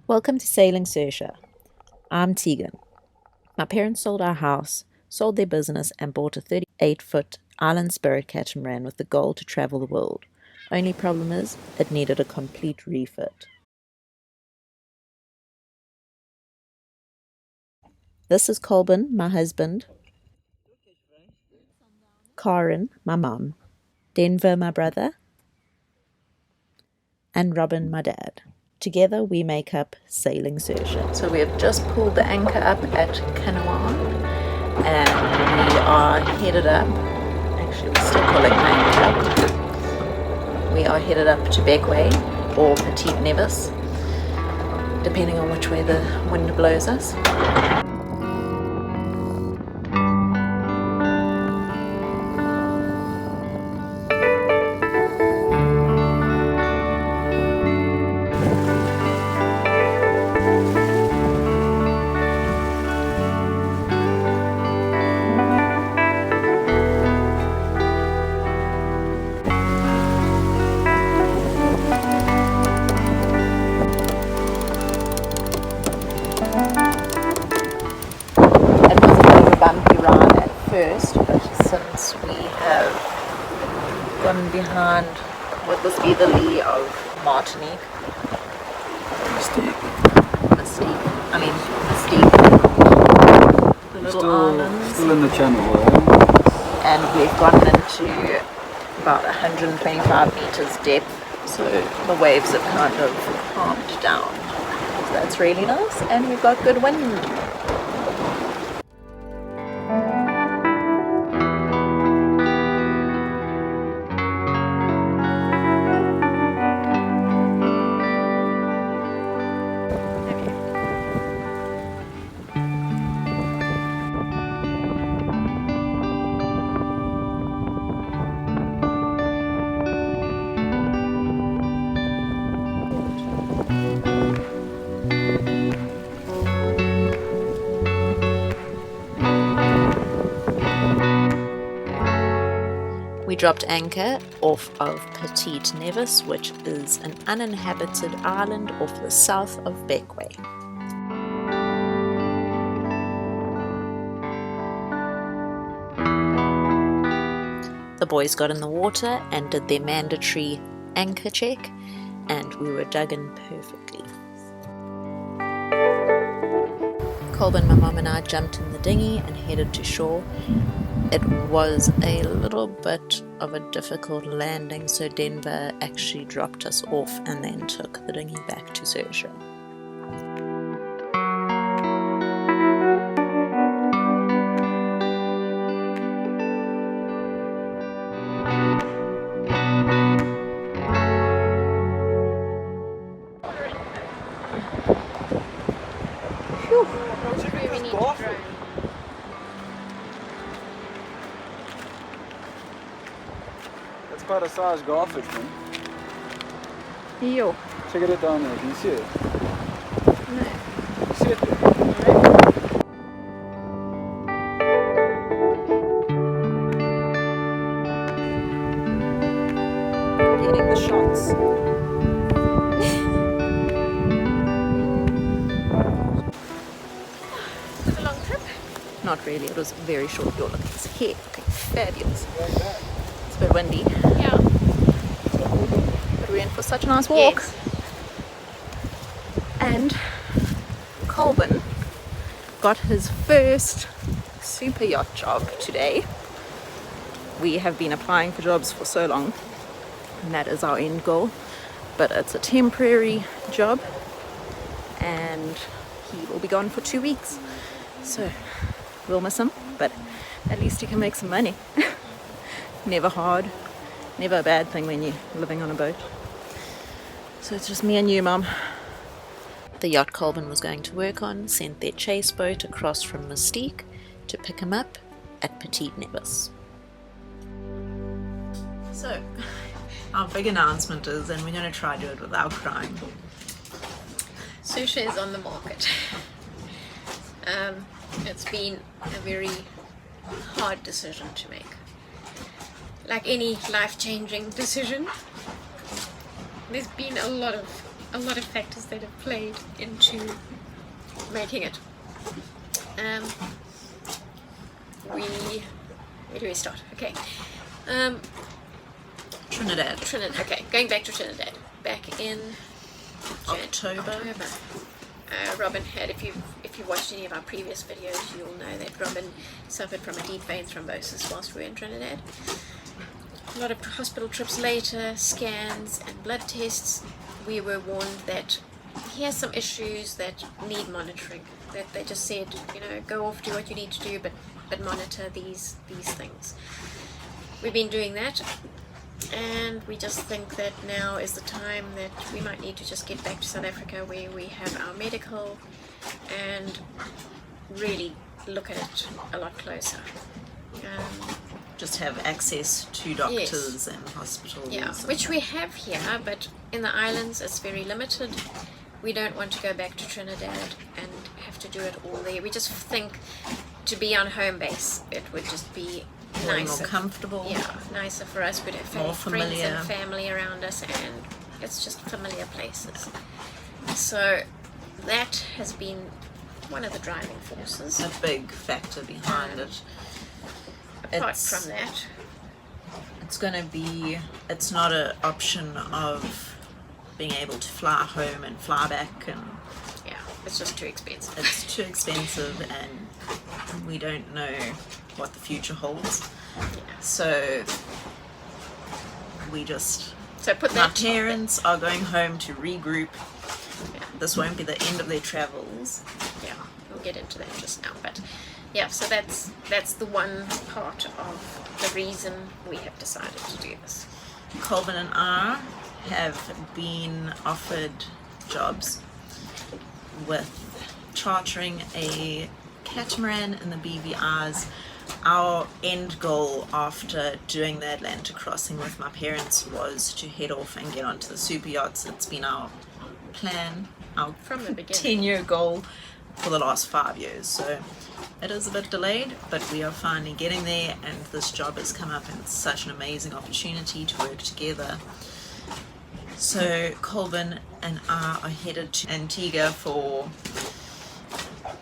Welcome to Sailing Saoirse. I'm Tegan. My parents sold our house, sold their business, and bought a 38-foot island spirit catamaran with the goal to travel the world. Only problem is, it needed a complete refit. This is Colbin, my husband, Karen, my mum, Denver, my brother, and Robin, my dad. Together we make up Sailing Saoirse. So we have just pulled the anchor up at Canoan, and we are headed up. Actually, we're still calling the anchor up. We are headed up to Beckway or Petit Nevis, depending on which way the wind blows us. Bumpy ride at first, but since we have gone behind, would this be the lee of Martinique? Mystique. The little islands. Still in the channel, eh? And we've gotten into about 125 meters depth, so the waves have kind of calmed down. So that's really nice, and we've got good wind. We dropped anchor off of Petit Nevis, which is an uninhabited island off the south of Beckway. The boys got in the water and did their mandatory anchor check, and we were dug in perfectly. Colbin, my mum, and I jumped in the dinghy and headed to shore. It was a little bit of a difficult landing, so Denver actually dropped us off and then took the dinghy back to Saoirse. That's quite a size garfish, man. Yo. Check it down there, can you see it? No. You see it there? Getting the shots. It was a long trip. Not really, it was very short. You're looking here, looking fabulous. It's a bit windy, Yeah. but we're in for such a nice walk. Yes. And Colbin got his first super yacht job today. We have been applying for jobs for so long, and that is our end goal. But it's a temporary job, and he will be gone for 2 weeks. So we'll miss him, but at least he can make some money. Never hard, never a bad thing when you're living on a boat. So it's just me and you, Mum. The yacht Colbin was going to work on sent their chase boat across from Mystique to pick him up at Petit Nevis. So, our big announcement is, and we're going to try to do it without crying. Saoirse is on the market. It's been a very hard decision to make. Like any life-changing decision, there's been a lot of a lot of factors that have played into making it. Where do we start? Okay. Trinidad. Okay, going back to Trinidad. Back in October. Robin had, if you watched any of our previous videos, you'll know that Robin suffered from a deep vein thrombosis whilst we were in Trinidad. A lot of hospital trips later, scans and blood tests, we were warned that he has some issues that need monitoring. That they just said, go off, do what you need to do, but monitor these things. We've been doing that, and we just think that now is the time that we might need to just get back to South Africa where we have our medical and really look at it a lot closer. Just have access to doctors and hospitals. Yeah, which we have here, but in the islands it's very limited. We don't want to go back to Trinidad and have to do it all there. We just think to be on home base, it would just be nicer. More comfortable. Yeah, nicer for us. We'd have More friends familiar. and family around us, and it's just familiar places. So that has been one of the driving forces. A big factor behind it. Apart from that, it's not an option of being able to fly home and fly back, and yeah, it's just too expensive. it's too expensive, and we don't know what the future holds. Yeah. So put my that parents are going home to regroup. Yeah. This won't be the end of their travels. Yeah, we'll get into that just now, but yeah, so that's the one part of the reason we have decided to do this. Colvin and I have been offered jobs with chartering a catamaran in the BVRs. Our end goal after doing the Atlantic crossing with my parents was to head off and get onto the super yachts. It's been our plan, our From the beginning. 10-year goal for the last 5 years. So it is a bit delayed, but we are finally getting there, and this job has come up and it's such an amazing opportunity to work together. So Colvin and I are headed to Antigua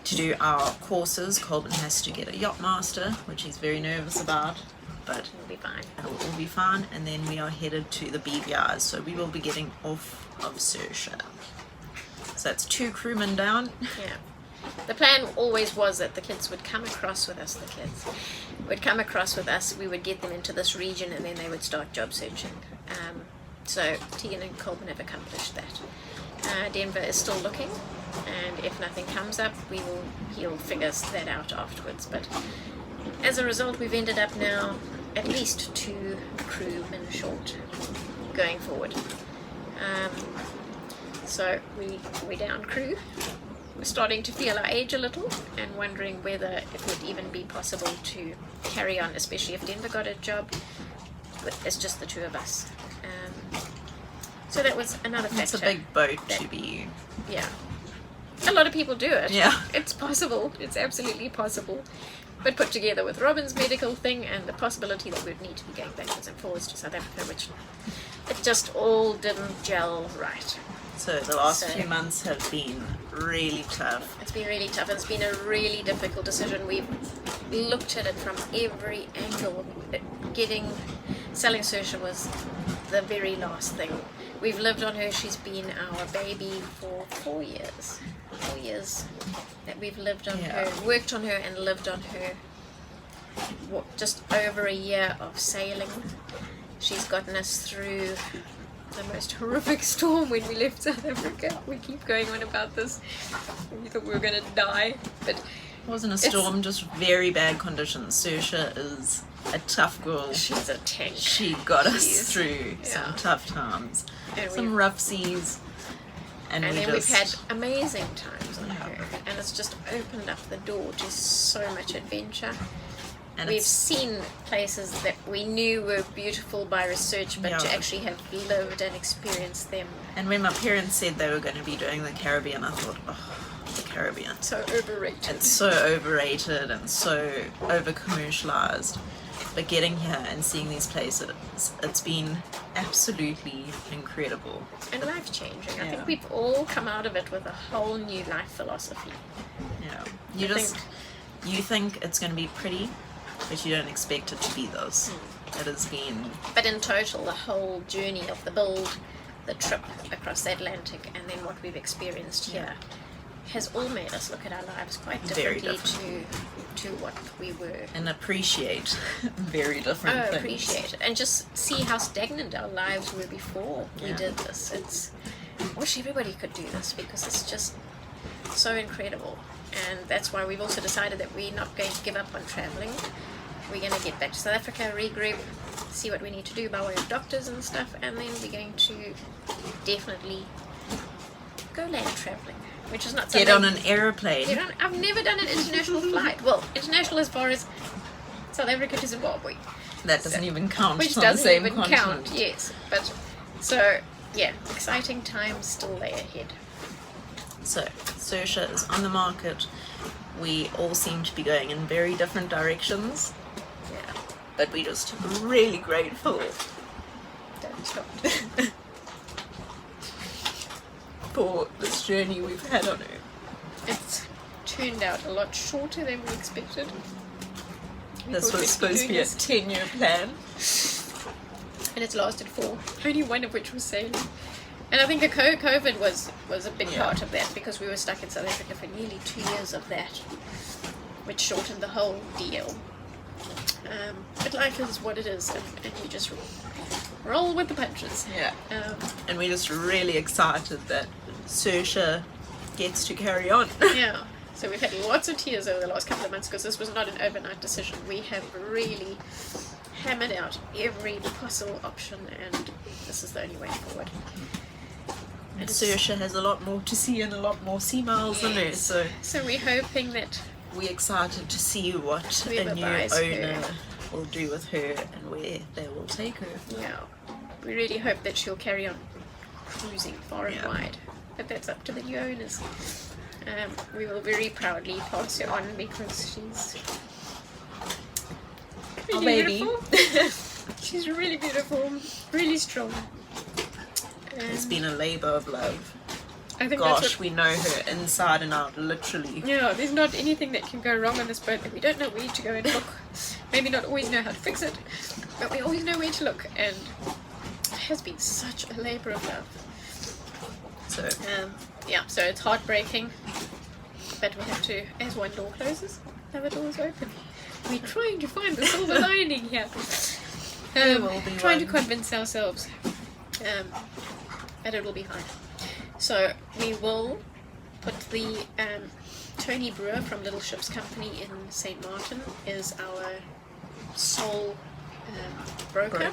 to do our courses. Colvin has to get a yacht master, which he's very nervous about, but It'll be fine. it'll all be fine. And then we are headed to the BVRs, so we will be getting off of Saoirse. So that's 2 crewmen down. Yeah. The plan always was that the kids would come across with us, we would get them into this region, and then they would start job searching. So Tegan and Colvin have accomplished that. Denver is still looking, and if nothing comes up, he'll figure that out afterwards. But as a result, we've ended up now at least 2 crewmen short going forward. So we're down crew. We're starting to feel our age a little and wondering whether it would even be possible to carry on, especially if Denver got a job. But it's just the 2 of us. So that was another factor. It's a big boat to be. Yeah. A lot of people do it. Yeah. It's possible. It's absolutely possible. But put together with Robin's medical thing and the possibility that we'd need to be going backwards and forwards to South Africa, which it just all didn't gel right. So the last few months have been really tough. It's been really tough. It's been a really difficult decision. We've looked at it from every angle. Selling Saoirse was the very last thing. We've lived on her. She's been our baby for 4 years. 4 years that we've lived on her, worked on her and lived on her. Just over a year of sailing. She's gotten us through the most horrific storm when we left South Africa. We keep going on about this. We thought we were going to die, but It wasn't a storm, just very bad conditions. Saoirse is a tough girl. she's a tank. She got us She is. through some Yeah. tough times, And some rough seas, and then we we've had just amazing times on her, and it's just opened up the door to so much adventure. and We've it's seen places that we knew were beautiful by research, but to Yeah. actually have lived and experienced them, and when my parents said they were going to be doing the Caribbean, I thought, oh, the Caribbean. so overrated. It's so overrated and so over commercialized. But getting here and seeing these places, it's been absolutely incredible. and life-changing. I Yeah. think we've all come out of it with a whole new life philosophy. Yeah, you think it's going to be pretty, but you don't expect it to be this. It has been, But in total, the whole journey of the build, the trip across the Atlantic, and then what we've experienced here has all made us look at our lives quite Very differently to what we were. and appreciate very different things. Appreciate it, and just see how stagnant our lives were before we Yeah. did this. I wish everybody could do this because it's just so incredible. And that's why we've also decided that we're not going to give up on traveling. We're going to get back to South Africa, regroup, see what we need to do by way of doctors and stuff, and then we're going to definitely go land traveling, which is not something... Get on an aeroplane. I've never done an international flight. Well, international as far as South Africa to Zimbabwe, That doesn't even count. which on the doesn't same even continent. count. Yes, but so yeah, exciting times still lay ahead. So, Saoirse is on the market. We all seem to be going in very different directions, Yeah, but we're just really grateful don't stop. for this journey we've had on her. It's turned out a lot shorter than we expected. We This thought was we'd supposed to doing be a this, 10-year plan. and it's lasted 4. Only one of which was sailing. And I think the COVID was a big Yeah. part of that because we were stuck in South Africa for nearly 2 years of that, which shortened the whole deal. But life is what it is, and you just roll with the punches. Yeah. Um, And we're just really excited that Saoirse gets to carry on. yeah. So we've had lots of tears over the last couple of months because this was not an overnight decision. We have really hammered out every possible option, and this is the only way forward. And Saoirse has a lot more to see and a lot more sea miles than her, so So we're hoping that we're excited to see what Whoever a new buys owner her. will do with her and where they will take her. Yeah, we really hope that she'll carry on cruising far and Yeah. wide, but that's up to the new owners. We will very proudly pass her on because she's Our really baby. beautiful. She's really beautiful, really strong. It's been a labour of love. I think Gosh, that's what, we know her inside and out, literally. yeah, there's not anything that can go wrong on this boat, and we don't know where to go and look. Maybe not always know how to fix it, but we always know where to look, and it has been such a labour of love. So, Yeah, so it's heartbreaking, but we have to, as one door closes, another door is open. We're trying to find the silver lining here. There will be trying to one. convince ourselves, but it will be fine. So we will put the Tony Brewer from Little Ships Company in St. Martin is our sole broker.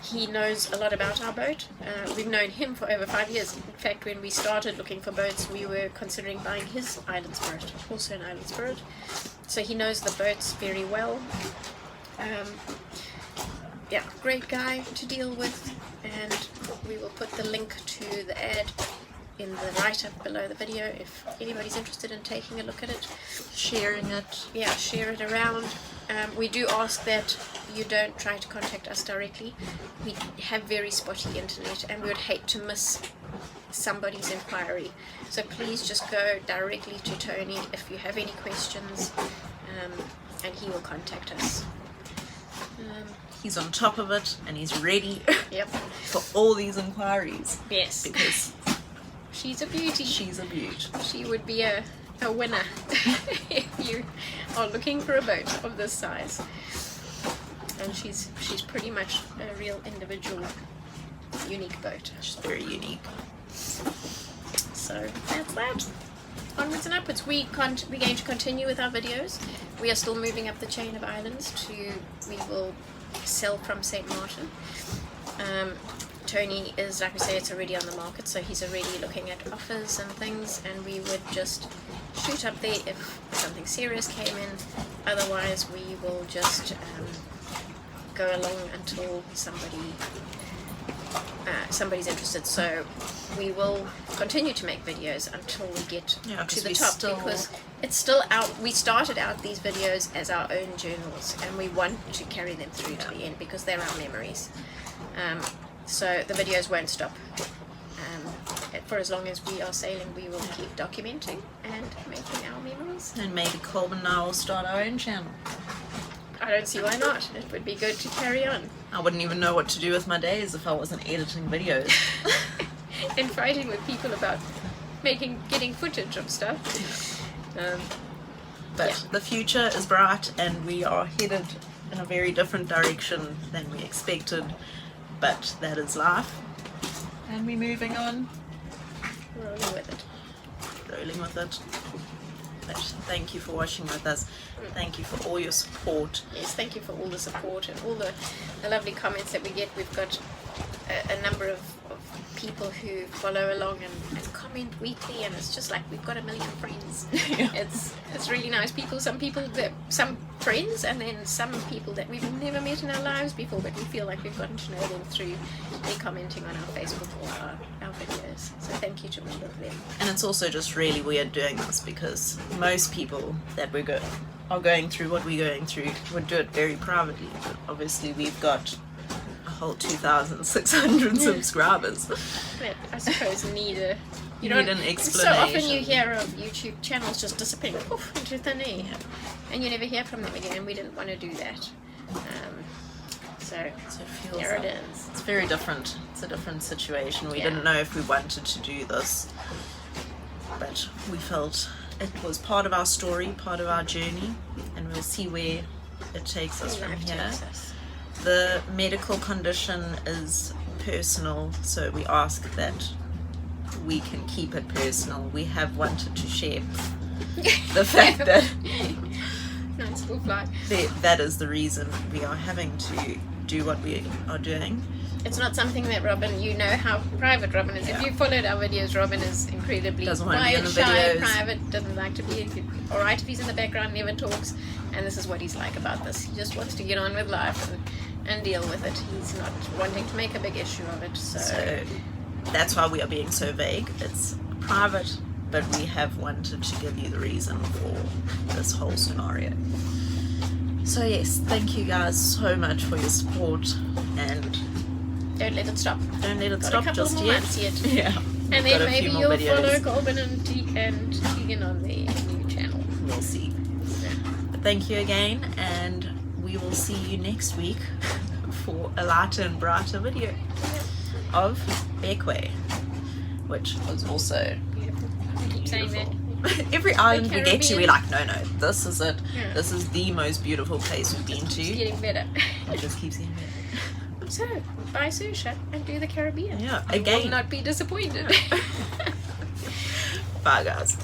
He knows a lot about our boat. We've known him for over 5 years. In fact, when we started looking for boats, we were considering buying his Island Spirit, also an Island Spirit. So he knows the boats very well. Yeah, great guy to deal with. And we will put the link to the ad in the write-up below the video if anybody's interested in taking a look at it. sharing it. Yeah, share it around. We do ask that you don't try to contact us directly. We have very spotty internet and we would hate to miss somebody's inquiry. So please just go directly to Tony if you have any questions, and he will contact us. He's on top of it and he's ready Yep. for all these inquiries Yes. because She's a beauty. she's a beaut. She would be a winner if you are looking for a boat of this size. And she's pretty much a real individual, unique boat. She's very unique. So that's that. Onwards and upwards. We're going to continue with our videos. We are still moving up the chain of islands we will sell from St. Martin. Tony is, like we say, it's already on the market, so he's already looking at offers and things, and we would just shoot up there if something serious came in. Otherwise, we will just go along until somebody's interested. So we will continue to make videos until we get Yeah, 'cause to the we top, still- because it's still out. We started out these videos as our own journals, and we want to carry them through to the end because they're our memories. So the videos won't stop. For as long as we are sailing, we will keep documenting and making our memories. And maybe Colin and I will start our own channel. I don't see why not. It would be good to carry on. I wouldn't even know what to do with my days if I wasn't editing videos. And fighting with people about getting footage of stuff. But the future is bright and we are headed in a very different direction than we expected. But that is life. And we're moving on. Rolling with it. Rolling with it. But thank you for watching with us. Thank you for all your support. Yes, thank you for all the support and all the lovely comments that we get. We've got a number of people who follow along and comment weekly, and it's just like we've got a million friends. Yeah. It's really nice. Some friends, and then some people that we've never met in our lives before, but we feel like we've gotten to know them through me commenting on our Facebook or our videos. So thank you to all of them. And it's also just really weird doing this because most people that are going through what we're going through would do it very privately, but obviously we've got a whole 2,600 subscribers. That I suppose need an explanation. So often you hear of YouTube channels just disappearing into thin air, and you never hear from them again, and we didn't want to do that. So it feels there like it is. it's very different. It's a different situation. We Yeah. didn't know if we wanted to do this, but we felt it was part of our story, part of our journey, and we'll see where it takes us from Life here. takes us. The medical condition is personal, so we ask that we can keep it personal. We have wanted to share the fact that Nice little fly. that is the reason we are having to do what we are doing. It's not something that Robin, you know how private Robin is. Yeah. If you followed our videos, Robin is incredibly Doesn't want to be in quiet, the shy, videos. private, doesn't like to be alright if he's in the background, never talks, and this is what he's like about this. He just wants to get on with life and deal with it. He's not wanting to make a big issue of it. So that's why we are being so vague. It's private, but we have wanted to give you the reason for this whole scenario. So yes, thank you guys so much for your support, and don't let it stop. don't let it Got a stop couple just more yet. months yet. Yeah. And We've got then a few maybe more you'll videos. follow Colvin and Tegan on the new channel. We'll see. Yeah. But thank you again, and we will see you next week for a lighter and brighter video of Beckway, which was also Beautiful. I keep saying that. beautiful. Every island we get to, we're Caribbean. like, no, this is it. Yeah. This is the most beautiful place we've been It's to. getting better. It just keeps getting better. So, buy Saoirse and do the Caribbean. Yeah, I will again. not be disappointed. Bye, guys.